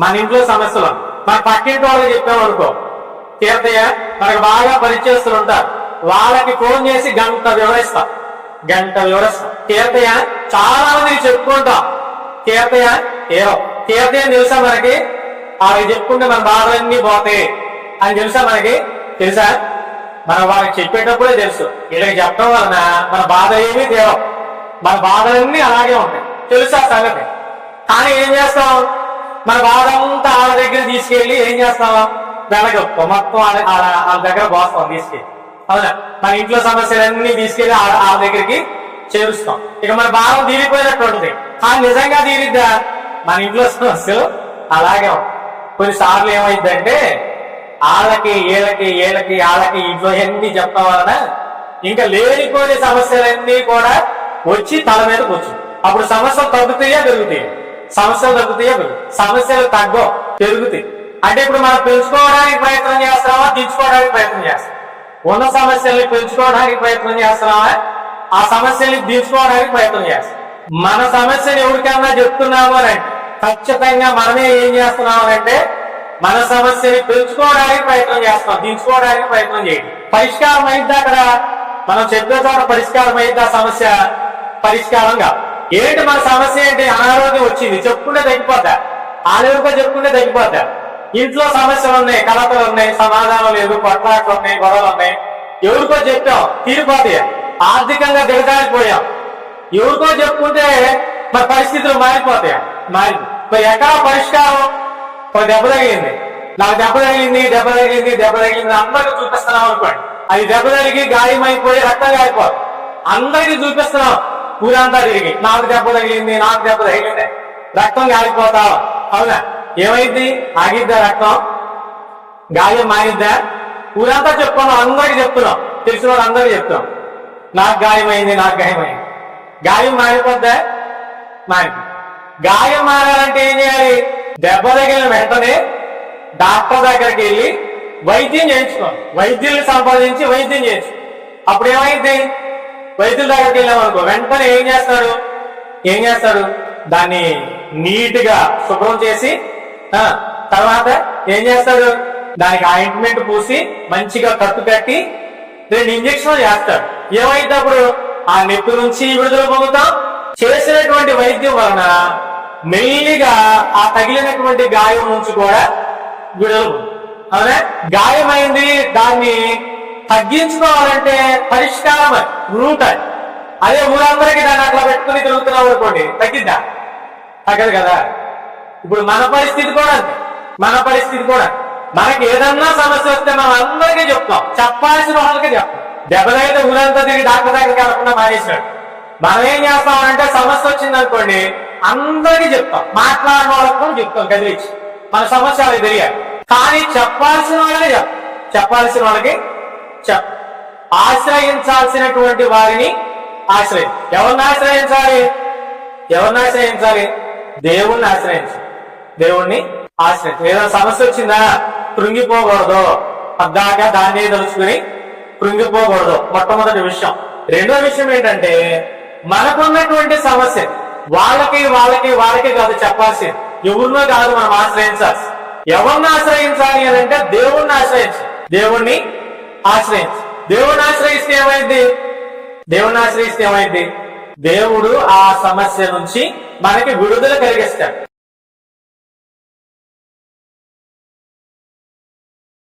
మన ఇంట్లో సమస్యలు మన పక్కింటి వాళ్ళకి చెప్పామనుకో, తీర్థయ్య మనకు బాగా పరిచయస్తులు ఉంటారు, వాళ్ళకి ఫోన్ చేసి గంట వివరిస్తాం. తీర్థయ్య చాలా మందికి చెప్పుకుంటాం, తీర్థయ్య తెలుసా మనకి, వాళ్ళకి చెప్పుకుంటే మన బాధలన్నీ పోతాయి అని తెలుసా మన వాళ్ళకి చెప్పేటప్పుడే తెలుసు. వీళ్ళకి చెప్పడం వలన మన బాధ ఏమీ తీరం, మన బాధలన్నీ అలాగే ఉంటాయి, తెలుసా సంగతి. కానీ ఏం చేస్తాం, మన బాధ అంతా వాళ్ళ దగ్గర తీసుకెళ్ళి ఏం చేస్తాం, వెనక మొత్తం వాళ్ళ దగ్గర పోస్తాం తీసుకెళ్ళి. అవునా, మన ఇంట్లో సమస్యలన్నీ తీసుకెళ్ళి వాళ్ళ దగ్గరికి చేరుస్తాం. ఇక మన భారం తీరిపోయినట్టు ఉంటుంది. కానీ నిజంగా తీరిద్దా? మన ఇంట్లో సమస్యలు అలాగే ఉంటాయి. కొన్నిసార్లు ఏమైందంటే వాళ్ళకి ఇంట్లో ఎన్ని చెప్పడం వలన ఇంకా లేనిపోయిన సమస్యలన్నీ కూడా వచ్చి తల మీదకి వచ్చు. అప్పుడు సమస్యలు తగ్గుతాయా పెరుగుతాయి? సమస్యలు తగ్గో పెరుగుతాయి. అంటే ఇప్పుడు మనం పెంచుకోవడానికి ప్రయత్నం చేస్తామా, దించుకోవడానికి ప్రయత్నం చేస్తాం? ఉన్న సమస్యల్ని పెంచుకోవడానికి ప్రయత్నం చేస్తున్నామా, ఆ సమస్యల్ని దించుకోవడానికి ప్రయత్నం చేస్తాం? మన సమస్యను ఎవరికన్నా చెప్తున్నాము అని అంటే ఖచ్చితంగా మనమే ఏం చేస్తున్నాము అంటే మన సమస్యని పెంచుకోవడానికి ప్రయత్నం చేస్తాం, దించుకోవడానికి ప్రయత్నం చేయండి. పరిష్కారం అయింది అక్కడ మనం చెప్పే చోట పరిష్కారం అయింది, ఆ సమస్య పరిష్కారం కాదు. ఏంటి మన సమస్య ఏంటి? అనారోగ్యం వచ్చింది, చెప్పుకుంటే తగ్గిపోద్దా? ఆరోగ్యం చెప్పుకుంటే తగ్గిపోద్దా? ఇంట్లో సమస్యలు ఉన్నాయి, కలతలు ఉన్నాయి, సమాధానం లేదు, కొట్లాట్లు ఉన్నాయి, గొడవలు ఉన్నాయి. ఎవరికో చెప్పాం తీరిపోతాయి. ఆర్థికంగా దిగజారిపోయాం, ఎవరికో చెప్పుకుంటే మరి పరిస్థితులు మారిపోతాయి. మరి ఎక్కడ పరిష్కారం? దెబ్బ తగిలింది, నాకు దెబ్బ తగిలింది అందరికీ చూపిస్తున్నాం అనుకోండి. అది దెబ్బ తగిలి గాయమైపోయి రక్తం గారిపోదు, అందరికీ చూపిస్తున్నాం ఊరంతా తిరిగి, నాకు దెబ్బ తగిలింది రక్తం గారిపోతాం. అవునా, ఏమైంది? ఆగిద్దా రక్తం? గాయం మాగిద్దా? ఊరంతా చెప్పుకున్నాం, అందరికి చెప్తున్నాం, తెలిసిన వాళ్ళు అందరికీ చెప్తున్నాం, నాకు గాయమైంది. గాయం మారిపోద్దా? గాయం మారాలంటే ఏం చేయాలి? దెబ్బ తగిలిన వెంటనే డాక్టర్ దగ్గరికి వెళ్ళి వైద్యం చేయించుకోవాలి. వైద్యుల్ని సంపాదించి వైద్యం చేయించు. అప్పుడు ఏమైంది? వైద్యుల దగ్గరికి వెళ్ళామనుకో, వెంటనే ఏం చేస్తాడు? దాన్ని నీట్ గా శుభ్రం చేసి తర్వాత ఏం చేస్తాడు? దానికి ఆయింట్మెంట్ పూసి మంచిగా కట్టు కట్టి 2 ఇంజక్షన్లు చేస్తాడు. ఏమైంది అప్పుడు? ఆ నొప్పి నుంచి విడుదల పొందుతాం. చేసినటువంటి వైద్యం వలన మెల్లిగా ఆ తగిలినటువంటి గాయం నుంచి కూడా విడుదల. అవునా, గాయమైంది, దాన్ని తగ్గించుకోవాలంటే పరిష్కారం రూట్ అది. అదే ఊరందరికీ దాన్ని అట్లా పెట్టుకుని తిరుగుతున్నాం అనుకోండి, తగ్గిద్దా? తగ్గదు కదా. ఇప్పుడు మన పరిస్థితి కూడా మనకి ఏదన్నా సమస్య వస్తే మనం అందరికీ చెప్తాం, చెప్పాల్సిన వాళ్ళకి చెప్తాం. దెబ్బలైతే ఊరంతా తిరిగి డాక్టర్ దగ్గరికి వెళ్ళకుండా మానేసినాడు. మనం ఏం చేస్తామంటే సమస్య వచ్చింది అనుకోండి, అందరికీ చెప్తాం, మాట్లాడిన వాళ్ళకి కూడా చెప్తాం కదిలించి, మన సమస్య వాళ్ళకి తెలియాలి. కానీ చెప్పాల్సిన వాళ్ళకి ఆశ్రయించాల్సినటువంటి వారిని ఎవరిని ఆశ్రయించాలి? దేవుణ్ణి ఆశ్రయించాలి. ఏదైనా సమస్య వచ్చిందా కృంగిపోకూడదు, పద్దాకా దాన్ని తెలుసుకుని కృంగిపోకూడదు, మొట్టమొదటి విషయం. రెండో విషయం ఏంటంటే మనకున్నటువంటి సమస్య వాళ్ళకి కాదు చెప్పాల్సింది, ఎవరినో కాదు మనం ఆశ్రయించాల్సి. ఎవరిని ఆశ్రయించాలి అని అంటే దేవుణ్ణి ఆశ్రయిస్తే ఏమైంది? దేవుడు ఆ సమస్య నుంచి మనకి విడుదల కలిగిస్తాడు.